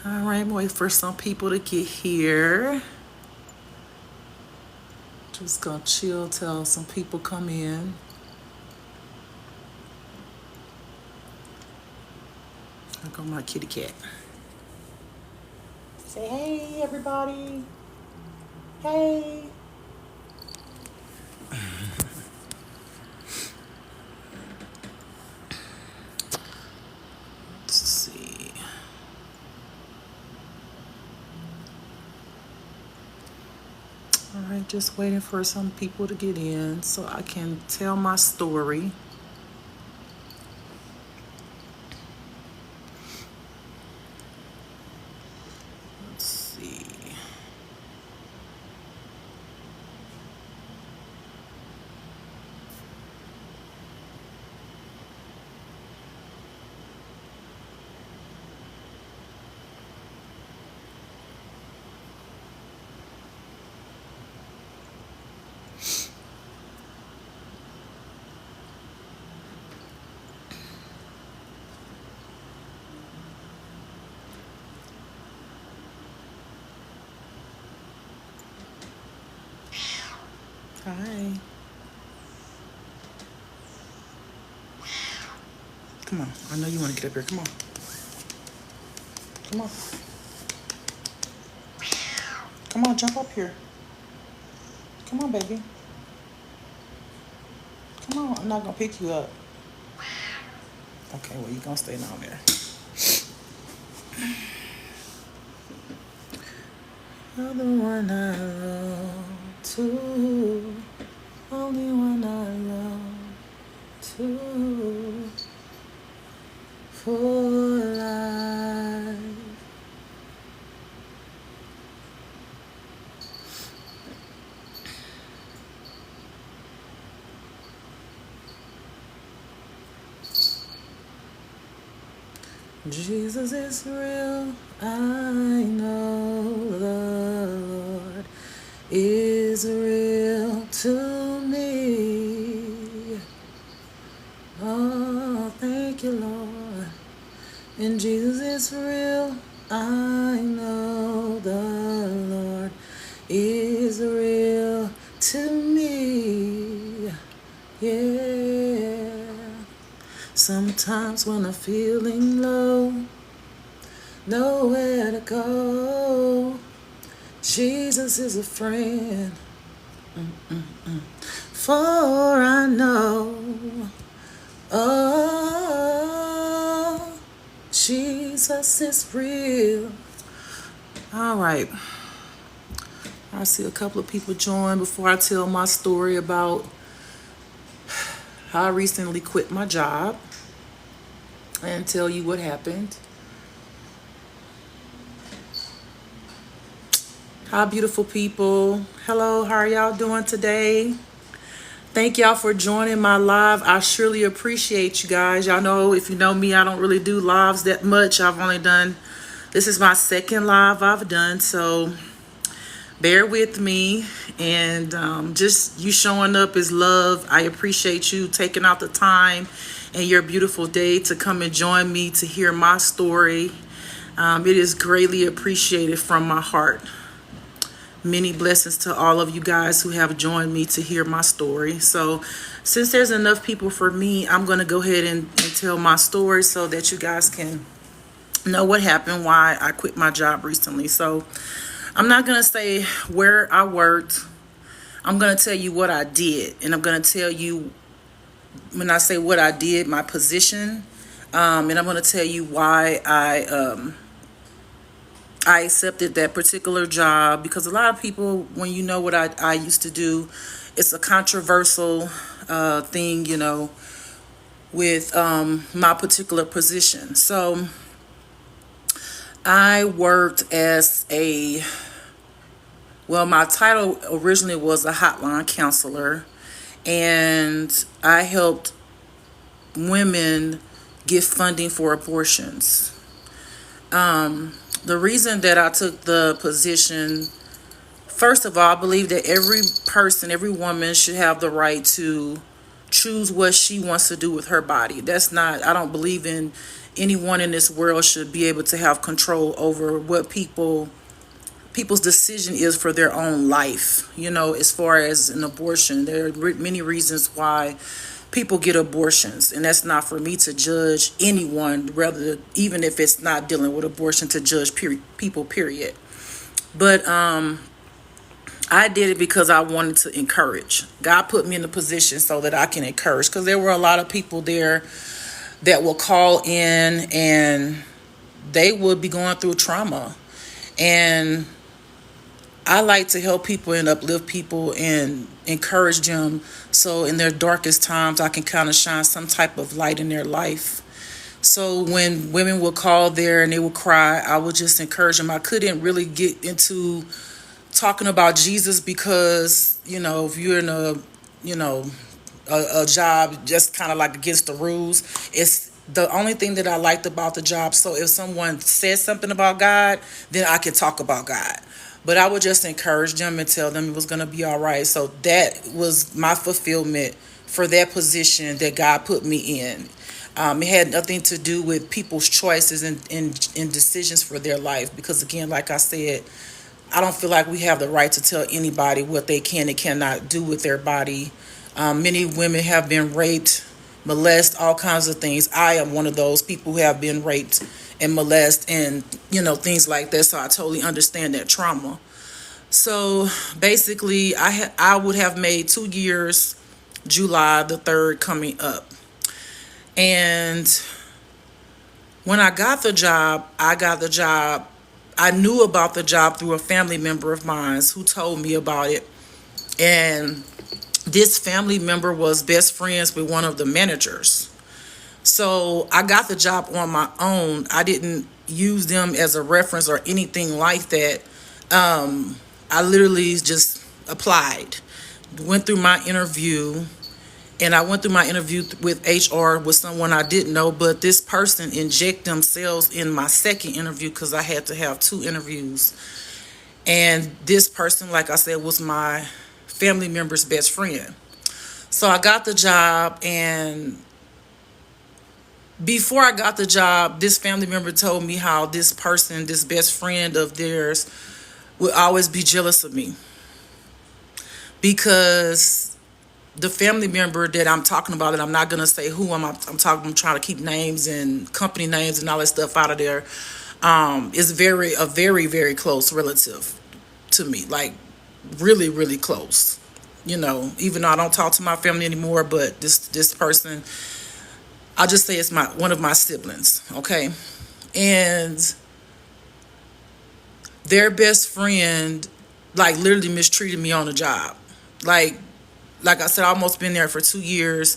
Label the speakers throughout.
Speaker 1: All right, wait for some people to get here. Just gonna chill till some people come in. There go my kitty cat. Say hey, everybody. Hey. Let's see. All right, just waiting for some people to get in so I can tell my story. Let's see. Hi. Come on. I know you want to get up here. Come on. Come on. Come on, jump up here. Come on, baby. Come on. I'm not going to pick you up. Okay, well, you're going to stay down there. You're the one I love too. Only one I love too. For life. Jesus is real. I know the Lord is real to me. Oh, thank you, Lord. And Jesus is real. I know the Lord is real to me. Yeah. Sometimes when I'm feeling low, nowhere to go, Jesus is a friend. For I know, oh, Jesus is real. All right. I see a couple of people join before I tell my story about how I recently quit my job and tell you what happened. Hi, beautiful people. Hello, how are y'all doing today? Thank y'all for joining my live. I surely appreciate you guys. Y'all know, if you know me, I don't really do lives that much. This is my second live I've done, so bear with me. And just you showing up is love. I appreciate you taking out the time and your beautiful day to come and join me to hear my story. It is greatly appreciated from my heart. Many blessings to all of you guys who have joined me to hear my story. So since there's enough people for me, I'm going to go ahead and tell my story so that you guys can know what happened, why I quit my job recently. So I'm not going to say where I worked. I'm going to tell you what I did. And I'm going to tell you, when I say what I did, my position. And I'm going to tell you why I accepted that particular job, because a lot of people, when you know what I used to do, it's a controversial thing, with my particular position. So I worked as my title originally was a hotline counselor, and I helped women get funding for abortions. The reason that I took the position, first of all, I believe that every person, every woman should have the right to choose what she wants to do with her body. That's not, I don't believe in anyone in this world should be able to have control over what people's decision is for their own life. As far as an abortion, there are many reasons why people get abortions, and that's not for me to judge anyone, rather, even if it's not dealing with abortion, to judge people, period. But I did it because I wanted to encourage. God put me in a position so that I can encourage, because there were a lot of people there that will call in and they would be going through trauma. And I like to help people and uplift people and encourage them, so in their darkest times I can kind of shine some type of light in their life. So when women would call there and they would cry, I would just encourage them. I couldn't really get into talking about Jesus because, if you're in a job just kind of like against the rules, it's the only thing that I liked about the job. So if someone said something about God, then I could talk about God. But I would just encourage them and tell them it was going to be all right. So that was my fulfillment for that position that God put me in. It had nothing to do with people's choices and decisions for their life. Because again, like I said, I don't feel like we have the right to tell anybody what they can and cannot do with their body. Many women have been raped, molested, all kinds of things. I am one of those people who have been raped and molested and, things like that. So I totally understand that trauma. So basically, I would have made 2 years, July the 3rd coming up. And when I got the job, I knew about the job through a family member of mine who told me about it. And this family member was best friends with one of the managers. So I got the job on my own. I didn't use them as a reference or anything like that. I literally just applied, went through my interview, and I went through my interview with HR with someone I didn't know, but this person injected themselves in my second interview because I had to have 2 interviews. And this person, like I said, was my family member's best friend. So I got the job, and before I got the job, this family member told me how this person, this best friend of theirs, would always be jealous of me because the family member that I'm talking about, and I'm not going to say who I'm trying to keep names and company names and all that stuff out of there, is a very, very close relative to me, like really, really close. Even though I don't talk to my family anymore, but this person, I'll just say it's one of my siblings, okay? And their best friend, like, literally mistreated me on the job. Like I said, I almost been there for 2 years,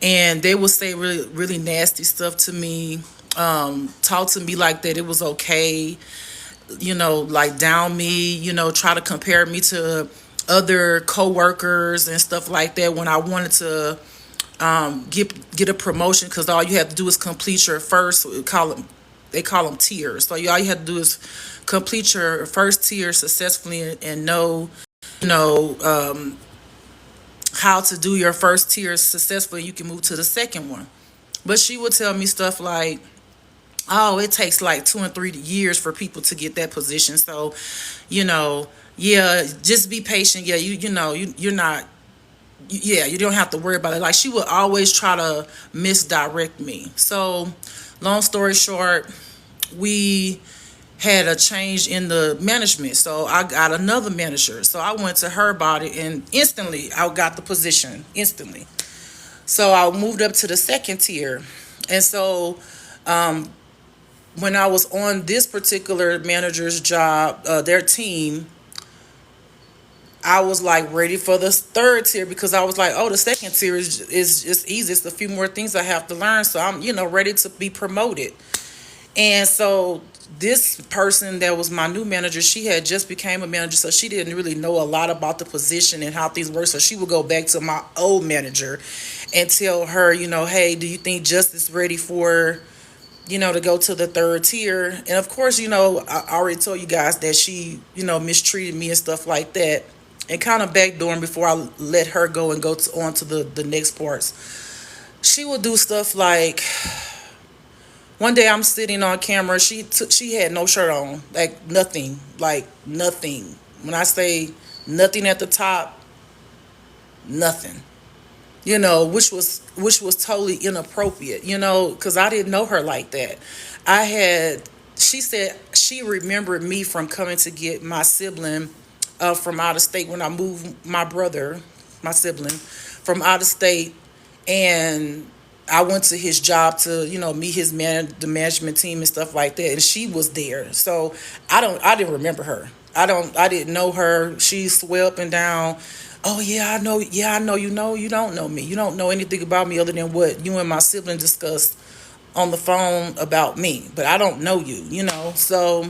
Speaker 1: and they would say really, really nasty stuff to me, talk to me like that it was okay, like down me, try to compare me to other co-workers and stuff like that when I wanted to get a promotion, because all you have to do is complete your first, they call them tiers. So all you have to do is complete your first tier successfully and know, how to do your first tier successfully. You can move to the second one. But she would tell me stuff like, oh, it takes like 2 and 3 years for people to get that position. So, yeah, just be patient. Yeah, you're not. Yeah, you don't have to worry about it. Like, she would always try to misdirect me. So, long story short, we had a change in the management. So I got another manager. So I went to her about it, and instantly I got the position instantly. So I moved up to the second tier. And so when I was on this particular manager's job, their team, I was like ready for the third tier, because I was like, oh, the second tier is just easy. It's a few more things I have to learn. So I'm, ready to be promoted. And so this person that was my new manager, she had just became a manager, so she didn't really know a lot about the position and how things work. So she would go back to my old manager and tell her, hey, do you think Justice ready for, to go to the third tier? And of course, I already told you guys that she, mistreated me and stuff like that. and kind of backdooring before I let her go and on to the next parts. She would do stuff like, one day I'm sitting on camera. She had no shirt on, like nothing. When I say nothing at the top, nothing. Which was totally inappropriate. Because I didn't know her like that. I had. She said she remembered me from coming to get my sibling from out of state when I moved my brother, my sibling, from out of state, and I went to his job to, meet the management team and stuff like that, and she was there. So I didn't remember her. I didn't know her. She swelled up and down. Oh yeah, I know. Yeah, I know. You don't know me. You don't know anything about me other than what you and my sibling discussed on the phone about me. But I don't know you. So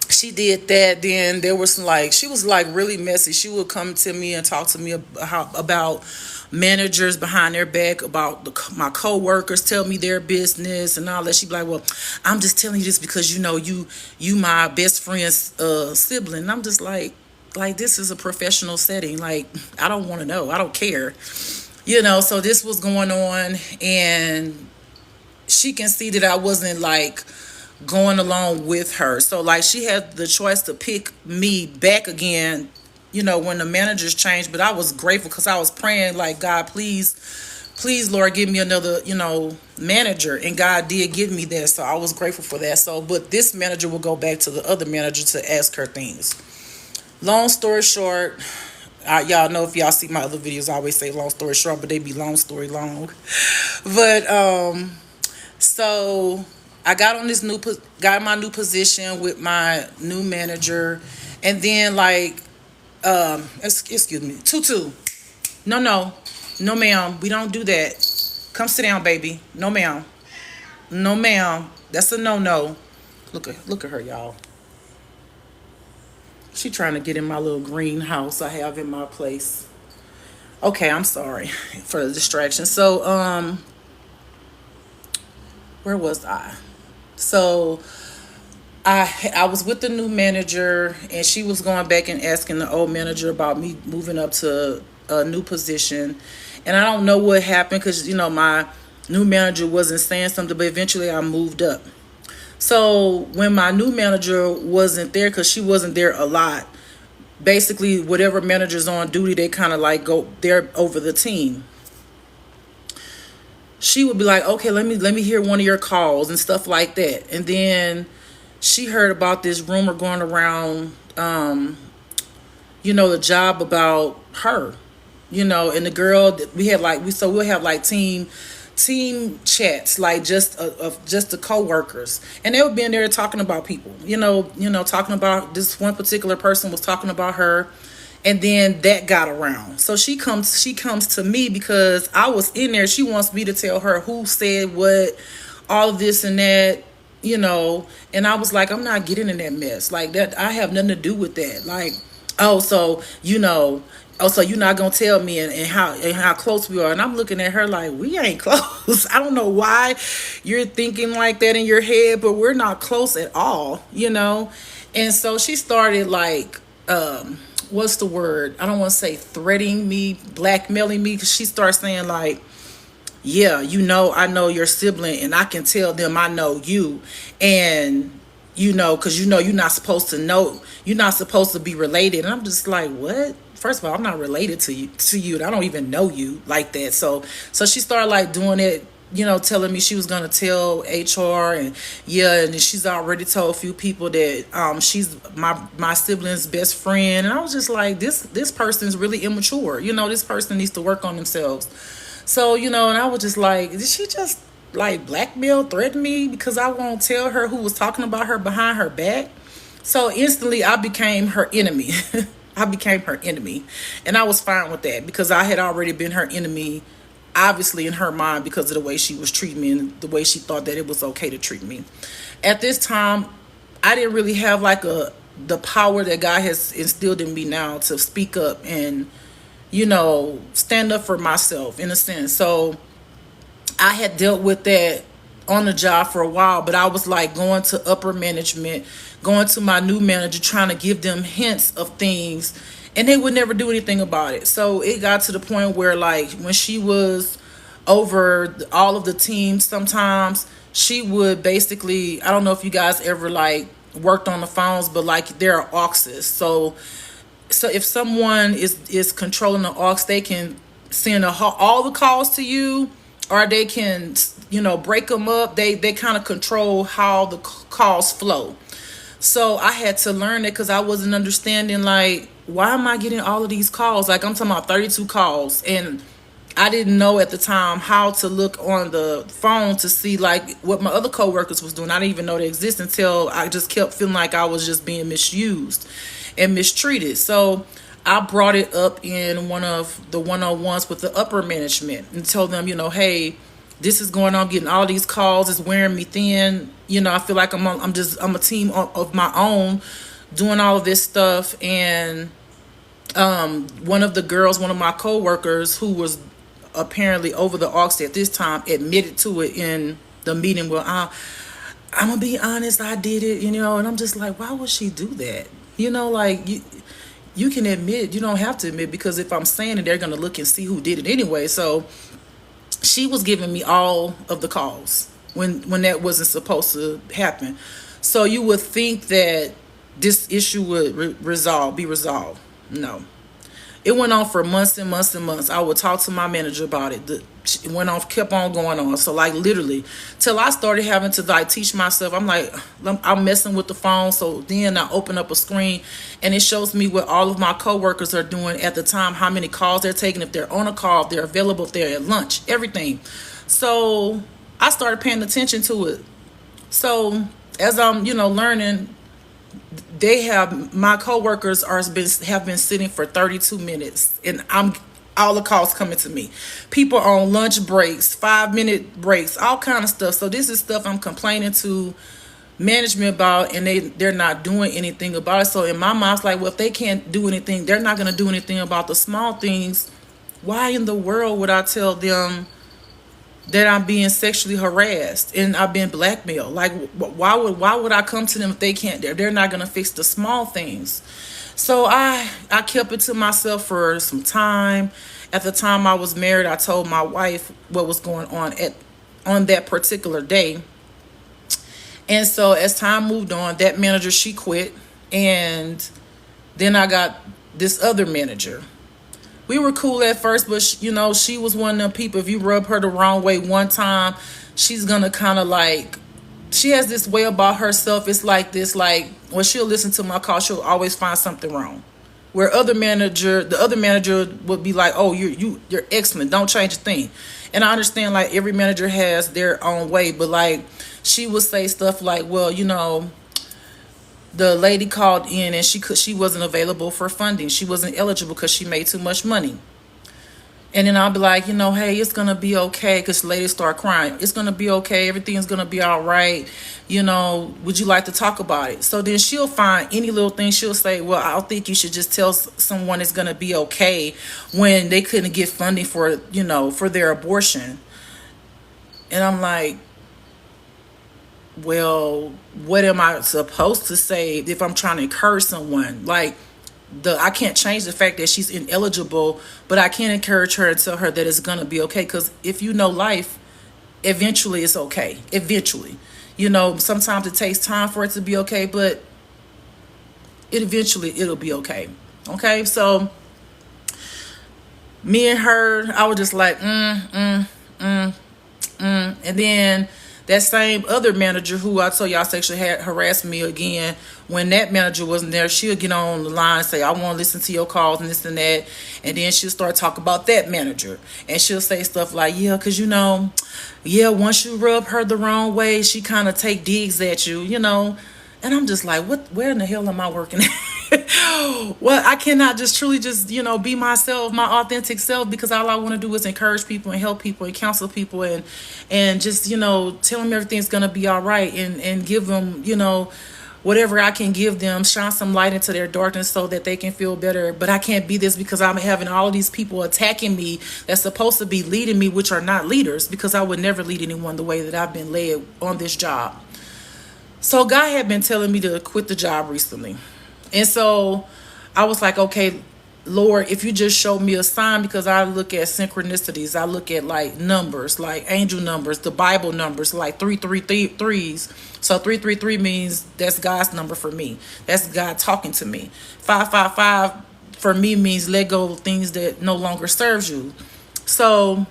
Speaker 1: she did that. Then there was she was like really messy. She would come to me and talk to me about managers behind their back, about my co-workers, tell me their business and all that. She'd be like, well, I'm just telling you this because you my best friend's sibling. And I'm just like this is a professional setting. Like, I don't want to know. I don't care. So this was going on, and she can see that I wasn't like going along with her. So like she had the choice to pick me back again, when the managers changed. But I was grateful because I was praying like, God, please, Lord, give me another, manager. And God did give me that. So I was grateful for that. So, but this manager will go back to the other manager to ask her things. Long story short, y'all know if y'all see my other videos, I always say long story short, but they be long story long. But so I got on got my new position with my new manager, and then excuse me, Tutu, no ma'am, we don't do that. Come sit down, baby. No ma'am, that's a no. Look at her, y'all. She trying to get in my little greenhouse I have in my place. Okay, I'm sorry for the distraction. So where was I? So I was with the new manager, and she was going back and asking the old manager about me moving up to a new position. And I don't know what happened because, my new manager wasn't saying something, but eventually I moved up. So when my new manager wasn't there, because she wasn't there a lot, basically whatever manager's on duty, they kind of like go there over the team. She would be like, okay, let me hear one of your calls and stuff like that. And then she heard about this rumor going around, the job about her, and the girl we had we'll have like team chats, like just the co-workers, and they would be in there talking about people, talking about this one particular person was talking about her. And then that got around. So she comes to me because I was in there. She wants me to tell her who said what, all of this and that, and I was like, I'm not getting in that mess. Like that, I have nothing to do with that. Like, so you're not gonna tell me and how close we are. And I'm looking at her like, we ain't close. I don't know why you're thinking like that in your head, but we're not close at all, And so she started like, what's the word? I don't want to say threatening me, blackmailing me, because she starts saying like, yeah, I know your sibling, and I can tell them I know you, and because you're not supposed to know, you're not supposed to be related. And I'm just like, what? First of all, I'm not related to you. I don't even know you like that. So she started like doing it, telling me she was gonna tell HR, and she's already told a few people that she's my sibling's best friend. And I was just like, this person is really immature. This person needs to work on themselves. So and I was just like, did she just like blackmail, threaten me because I won't tell her who was talking about her behind her back? So instantly I became her enemy. And I was fine with that because I had already been her enemy, obviously in her mind, because of the way she was treating me and the way she thought that it was okay to treat me. At this time, I didn't really have like the power that God has instilled in me now to speak up and stand up for myself in a sense. So I had dealt with that on the job for a while, but I was like going to upper management, going to my new manager, trying to give them hints of things. and they would never do anything about it. So it got to the point where, like, when she was over all of the teams, sometimes she would basically, I don't know if you guys ever like worked on the phones, but like there are auxes. So if someone is controlling the aux, they can send all the calls to you, or they can, break them up. They kind of control how the calls flow. So I had to learn it because I wasn't understanding, like, why am I getting all of these calls? Like, I'm talking about 32 calls, and I didn't know at the time how to look on the phone to see like what my other coworkers was doing. I didn't even know they existed until I just kept feeling like I was just being misused and mistreated. So I brought it up in one of the one-on-ones with the upper management and told them, hey, this is going on, getting all these calls, it's wearing me thin. I feel like I'm a team of my own doing all of this stuff. And one of the girls, one of my coworkers who was apparently over the aux at this time, admitted to it in the meeting. Well, I'm gonna be honest, I did it, and I'm just like, why would she do that? Like, you can admit, you don't have to admit, because if I'm saying it, they're gonna look and see who did it anyway. So she was giving me all of the calls when that wasn't supposed to happen. So you would think that this issue would be resolved. No. It went on for months and months and months. I would talk to my manager about it. It went on, kept on going on. So like literally, till I started having to like teach myself. I'm like, I'm messing with the phone. So then I open up a screen, and it shows me what all of my coworkers are doing at the time, how many calls they're taking, if they're on a call, if they're available, if they're at lunch, everything. So I started paying attention to it. So as I'm, learning, my coworkers have been sitting for 32 minutes, and all the calls coming to me. People on lunch breaks, 5-minute breaks, all kind of stuff. So this is stuff I'm complaining to management about, and they're not doing anything about it. So in my mind, it's like, well, if they can't do anything, they're not going to do anything about the small things. Why in the world would I tell them that I'm being sexually harassed and I've been blackmailed? Like, why would I come to them if they can't? They're not gonna fix the small things. So I kept it to myself for some time. At the time I was married, I told my wife what was going on that particular day. And so as time moved on, that manager, she quit, and then I got this other manager. We were cool at first, but she was one of them people, if you rub her the wrong way one time, she's gonna kind of like, she has this way about herself. It's like this, like, when she'll listen to my call, she'll always find something wrong. Where the other manager would be like, oh, you're excellent, don't change a thing. And I understand, like, every manager has their own way, but like, she would say stuff like, well, the lady called in and she wasn't available for funding. She wasn't eligible because she made too much money. And then I'll be like, hey, it's going to be okay, because the lady start crying. It's going to be okay. Everything's going to be all right. Would you like to talk about it? So then she'll find any little thing. She'll say, well, I think you should just tell someone it's going to be okay when they couldn't get funding for their abortion. And I'm like, well, what am I supposed to say if I'm trying to encourage someone? Like, I can't change the fact that she's ineligible, but I can encourage her and tell her that it's gonna be okay. Because if you know life, eventually it's okay. Eventually, sometimes it takes time for it to be okay, but it'll be okay. Okay, so me and her, I was just like, and then that same other manager who I told y'all sexually had harassed me again, when that manager wasn't there, she'll get on the line and say, I want to listen to your calls and this and that. And then she'll start talking about that manager. And she'll say stuff like, yeah, because, once you rub her the wrong way, she kind of take digs at you, And I'm just like, where in the hell am I working at? Well, I cannot just truly be myself, my authentic self, because all I want to do is encourage people and help people and counsel people and just, tell them everything's going to be all right, and give them, whatever I can give them, shine some light into their darkness so that they can feel better. But I can't be this because I'm having all of these people attacking me that's supposed to be leading me, which are not leaders, because I would never lead anyone the way that I've been led on this job. So God had been telling me to quit the job recently. And so I was like, okay, Lord, if you just show me a sign, because I look at synchronicities, I look at like numbers, like angel numbers, the Bible numbers, like 333s. So 333 means that's God's number for me. That's God talking to me. 555 for me means let go of things that no longer serves you. So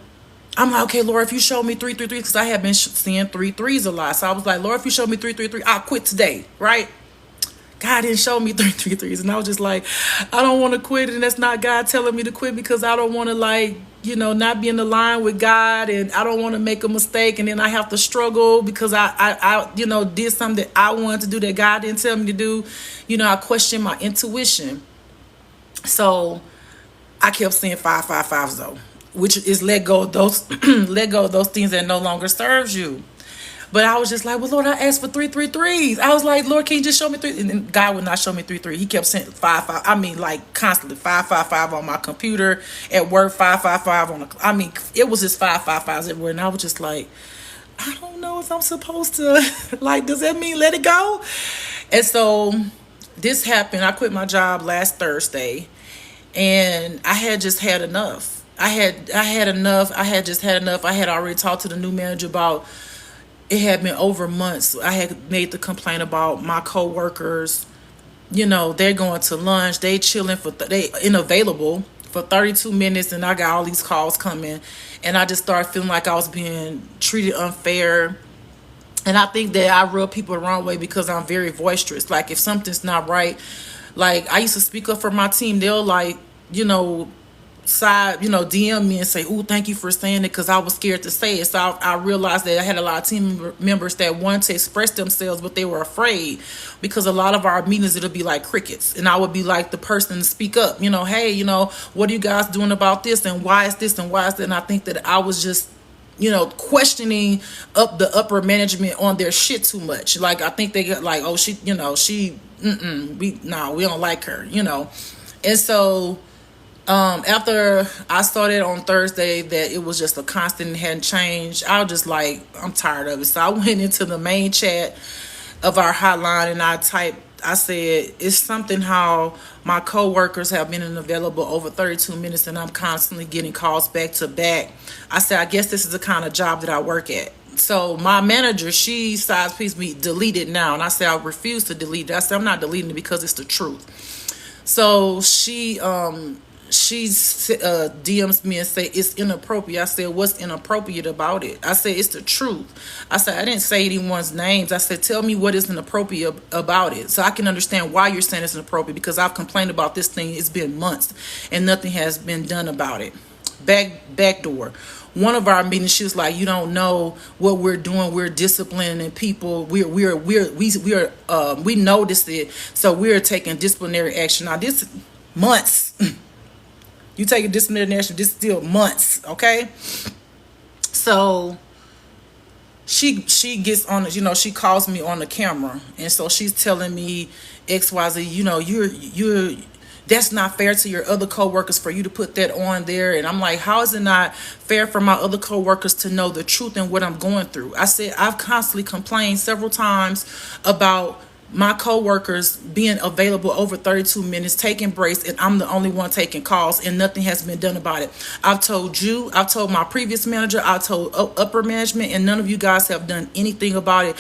Speaker 1: I'm like, okay, Lord, if you show me 333, because I have been seeing 3 3s a lot. So I was like, Lord, if you show me 333, I'll quit today, right? God didn't show me 3 3 3s, and I was just like, I don't want to quit, and that's not God telling me to quit, because I don't want to, like, not be in the line with God, and I don't want to make a mistake, and then I have to struggle because I did something that I wanted to do that God didn't tell me to do. I questioned my intuition, so I kept saying 5 5 5 though, which is let go of those, let go of those things that no longer serves you. But I was just like, well, Lord, I asked for 3 3 3s. I was like, Lord, can you just show me three? And then God would not show me 3 3. He kept saying 5 5. I mean, like constantly 5 5 5 on my computer at work, 5 5 5 on the. I mean, it was just 5 5 5s everywhere, and I was just like, I don't know if I'm supposed to. Like, does that mean let it go? And so this happened. I quit my job last Thursday, and I had just had enough. I had enough. I had just had enough. I had already talked to the new manager about. It had been over months. I had made the complaint about my coworkers. They're going to lunch. They chilling they unavailable for 32 minutes, and I got all these calls coming, and I just started feeling like I was being treated unfair. And I think that I rub people the wrong way because I'm very boisterous. Like if something's not right, like I used to speak up for my team. They'll like, DM me and say, "Oh, thank you for saying it," because I was scared to say it. So I realized that I had a lot of team members that wanted to express themselves, but they were afraid, because a lot of our meetings, it'll be like crickets, and I would be like the person to speak up. Hey, what are you guys doing about this, and why is this, and why is that? And I think that I was just questioning up the upper management on their shit too much. Like I think they got like, oh, we don't like her, and so. After I started on Thursday, that it was just a constant and hadn't changed, I was just like, I'm tired of it. So I went into the main chat of our hotline, and I said, it's something how my coworkers have been unavailable over 32 minutes, and I'm constantly getting calls back to back. I said, I guess this is the kind of job that I work at. So my manager, she sides please me, delete it now. And I said, I refuse to delete it. I said, I'm not deleting it because it's the truth. So she DMs me and say it's inappropriate. I said, what's inappropriate about it? I said, it's the truth. I said, I didn't say anyone's names. I said, tell me what is inappropriate about it, so I can understand why you're saying it's inappropriate, because I've complained about this thing. It's been months and nothing has been done about it. Backdoor. One of our meetings, she was like, you don't know what we're doing. We're disciplining people. We noticed it, so we're taking disciplinary action. Now this months. You take a disciplinary action, this is still months, okay? So she gets on, she calls me on the camera, and so she's telling me XYZ, you're that's not fair to your other coworkers for you to put that on there. And I'm like, how is it not fair for my other coworkers to know the truth and what I'm going through? I said, I've constantly complained several times about my coworkers being available over 32 minutes, taking breaks, and I'm the only one taking calls, and nothing has been done about it. I've told you, I've told my previous manager, I told upper management, and none of you guys have done anything about it.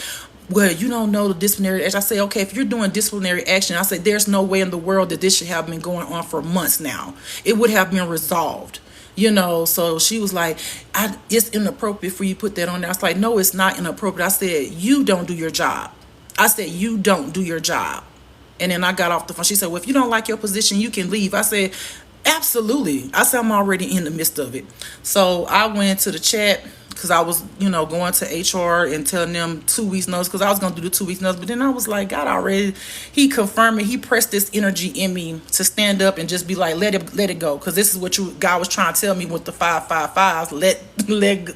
Speaker 1: Well, you don't know the disciplinary action. I say, okay, if you're doing disciplinary action, I say, there's no way in the world that this should have been going on for months now. It would have been resolved. So she was like, it's inappropriate for you to put that on there. I was like, no, it's not inappropriate. I said, you don't do your job. I said, you don't do your job. And then I got off the phone. She said, well, if you don't like your position, you can leave. I said, absolutely. I said, I'm already in the midst of it. So I went to the chat, because I was, going to HR and telling them 2 weeks notice, because I was going to do the 2 weeks notice. But then I was like, God already, he confirmed it. He pressed this energy in me to stand up and just be like, let it go. Because this is what God was trying to tell me with the 5 5 5s.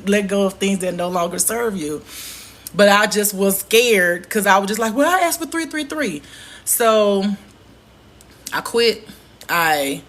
Speaker 1: Let go of things that no longer serve you. But I just was scared, because I was just like, well, I asked for 3 3 3. So I quit. I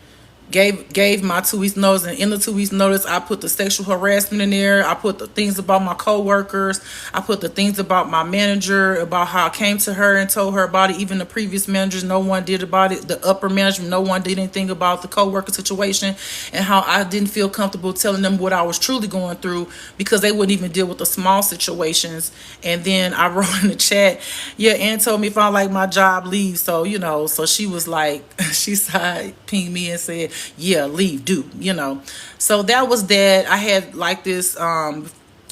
Speaker 1: gave my 2 weeks notice, and in the 2 weeks notice I put the sexual harassment in there. I put the things about my coworkers. I put the things about my manager, about how I came to her and told her about it. Even the previous managers, no one did about it. The upper management, no one did anything about the coworker situation, and how I didn't feel comfortable telling them what I was truly going through because they wouldn't even deal with the small situations. And then I wrote in the chat, yeah, Ann told me if I like my job, leave. So, so she was like, she side pinged me and said, yeah, leave, do. So that was that. I had like this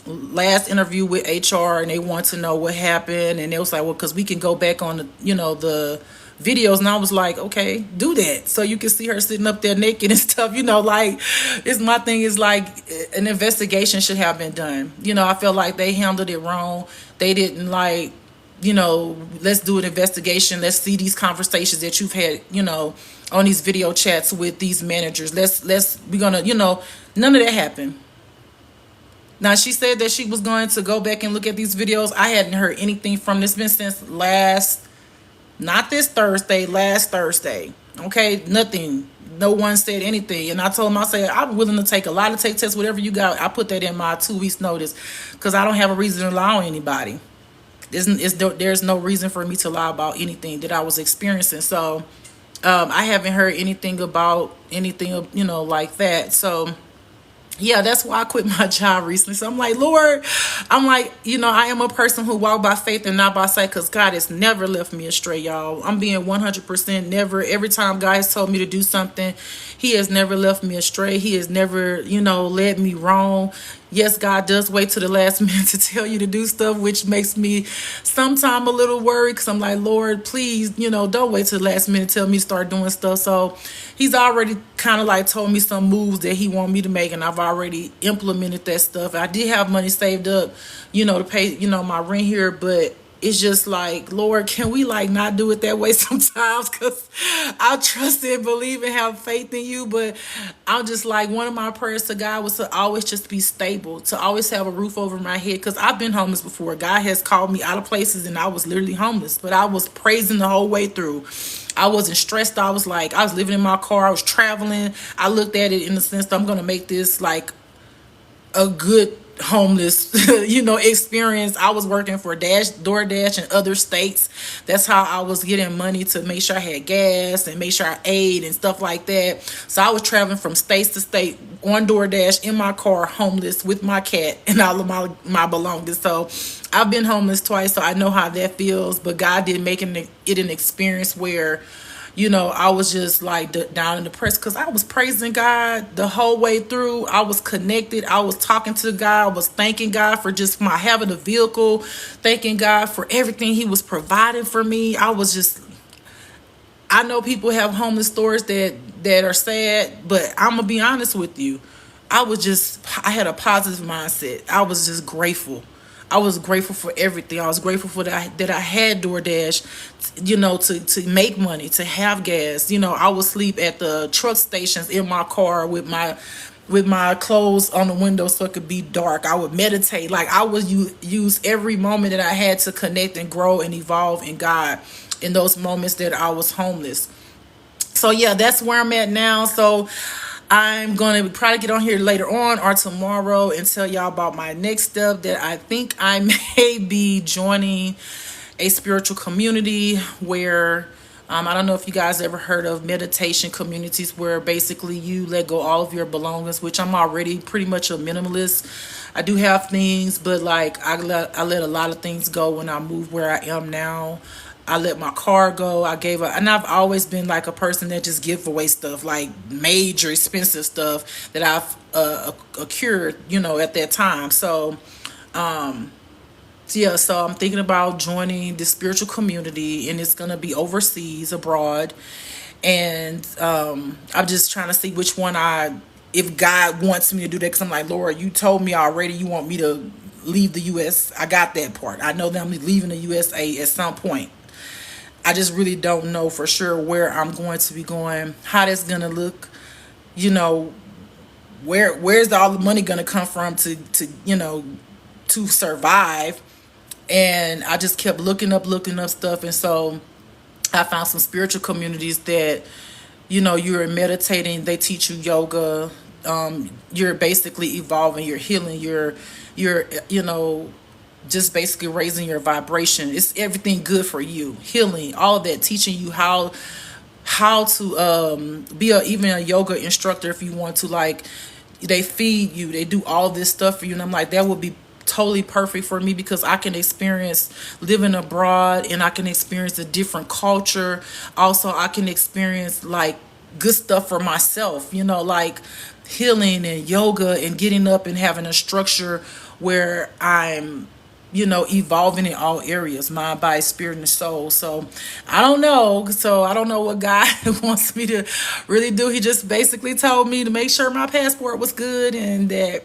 Speaker 1: last interview with HR, and they want to know what happened, and it was like, well, because we can go back on the videos, and I was like, okay, do that so you can see her sitting up there naked and stuff. Like, it's my thing is like an investigation should have been done. I feel like they handled it wrong. They didn't like, let's do an investigation. Let's see these conversations that you've had, on these video chats with these managers. We're gonna, none of that happened. Now, she said that she was going to go back and look at these videos. I hadn't heard anything from this. Been since not this Thursday, last Thursday. Okay, nothing. No one said anything. And I told them, I said, I'm willing to take a lie detector test, whatever you got. I put that in my 2 weeks notice because I don't have a reason to lie on anybody. There's no reason for me to lie about anything that I was experiencing. So I haven't heard anything about anything, like that. So yeah, that's why I quit my job recently. So I'm like, Lord, I am a person who walk by faith and not by sight, because God has never left me astray, y'all. I'm being 100% never. Every time God has told me to do something, he has never left me astray. He has never, led me wrong. Yes, God does wait to the last minute to tell you to do stuff, which makes me sometimes a little worried, because I'm like, Lord, please, don't wait to the last minute to tell me to start doing stuff. So he's already kind of like told me some moves that he want me to make, and I've already implemented that stuff. I did have money saved up, to pay, my rent here, but it's just like, Lord, can we like not do it that way sometimes? Because I trust and believe and have faith in you. But I'm just like, one of my prayers to God was to always just be stable, to always have a roof over my head. Because I've been homeless before. God has called me out of places and I was literally homeless. But I was praising the whole way through. I wasn't stressed. I was living in my car. I was traveling. I looked at it in the sense that I'm going to make this like a good homeless experience. I was working for DoorDash in other states. That's how I was getting money to make sure I had gas and make sure I ate and stuff like that. So I was traveling from state to state on DoorDash in my car, homeless, with my cat and all of my belongings. So I've been homeless twice, so I know how that feels. But God did make it an experience where I was just like down and depressed, because I was praising God the whole way through. I was connected. I was talking to God. I was thanking God for just my having a vehicle, thanking God for everything he was providing for me. I know people have homeless stories that are sad, but I'm going to be honest with you. I had a positive mindset. I was just grateful. I was grateful for everything. I was grateful for that I had DoorDash, to make money, to have gas. I would sleep at the truck stations in my car with my clothes on the window so it could be dark. I would meditate. Like, I would use every moment that I had to connect and grow and evolve in God in those moments that I was homeless. So yeah, that's where I'm at now. So I'm going to probably get on here later on or tomorrow and tell y'all about my next step, that I think I may be joining a spiritual community where I don't know if you guys ever heard of meditation communities, where basically you let go all of your belongings, which I'm already pretty much a minimalist. I do have things, but like I let a lot of things go when I moved where I am now. I let my car go. And I've always been like a person that just give away stuff, like major expensive stuff that I've accrued, at that time. So, yeah, so I'm thinking about joining the spiritual community, and it's going to be overseas, abroad. And I'm just trying to see which one if God wants me to do that, because I'm like, Lord, you told me already you want me to leave the U.S. I got that part. I know that I'm leaving the USA at some point. I just really don't know for sure where I'm going to be going, how that's going to look, where's all the money going to come from to survive. And I just kept looking up stuff. And so I found some spiritual communities that, you're meditating, they teach you yoga. You're basically evolving, you're healing, you're just basically raising your vibration. It's everything good for you, healing, all of that, teaching you how to be even a yoga instructor if you want to. Like, they feed you, they do all this stuff for you, and I'm like, that would be totally perfect for me because I can experience living abroad, and I can experience a different culture. Also, I can experience like good stuff for myself, like healing and yoga and getting up and having a structure where I'm evolving in all areas, mind, body, spirit, and soul. So I don't know. So I don't know what God wants me to really do. He just basically told me to make sure my passport was good and that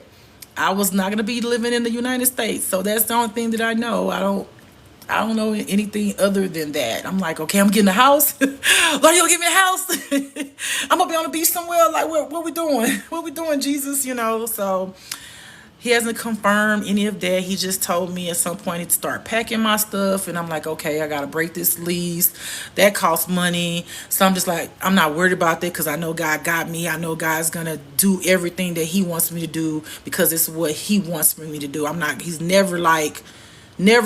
Speaker 1: I was not going to be living in the United States. So that's the only thing that I know. I don't know anything other than that. I'm like, okay, I'm getting a house. Lord, you gonna give me a house? I'm gonna be on the beach somewhere. Like, what we doing? What we doing, Jesus? So he hasn't confirmed any of that. He just told me at some point to start packing my stuff. And I'm like, okay, I got to break this lease. That costs money. So I'm just like, I'm not worried about that because I know God got me. I know God's going to do everything that he wants me to do because it's what he wants me to do. He's never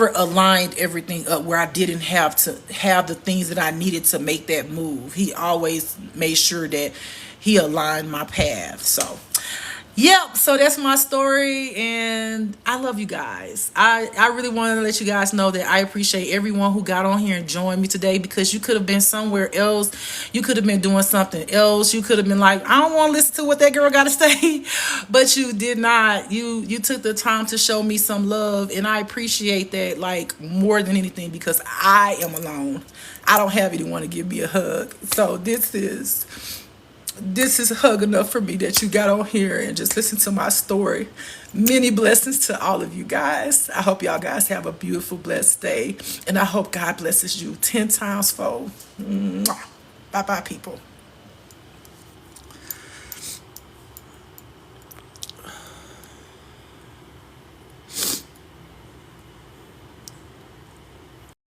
Speaker 1: aligned everything up where I didn't have to have the things that I needed to make that move. He always made sure that he aligned my path. So yep, so that's my story, and I love you guys. I really wanted to let you guys know that I appreciate everyone who got on here and joined me today, because you could have been somewhere else. You could have been doing something else. You could have been like, I don't want to listen to what that girl got to say, but you did not. You took the time to show me some love, and I appreciate that like more than anything, because I am alone. I don't have anyone to give me a hug. So this is hug enough for me that you got on here and just listen to my story. Many blessings to all of you guys. I hope y'all guys have a beautiful, blessed day. And I hope God blesses you 10 times fold. Bye-bye, people.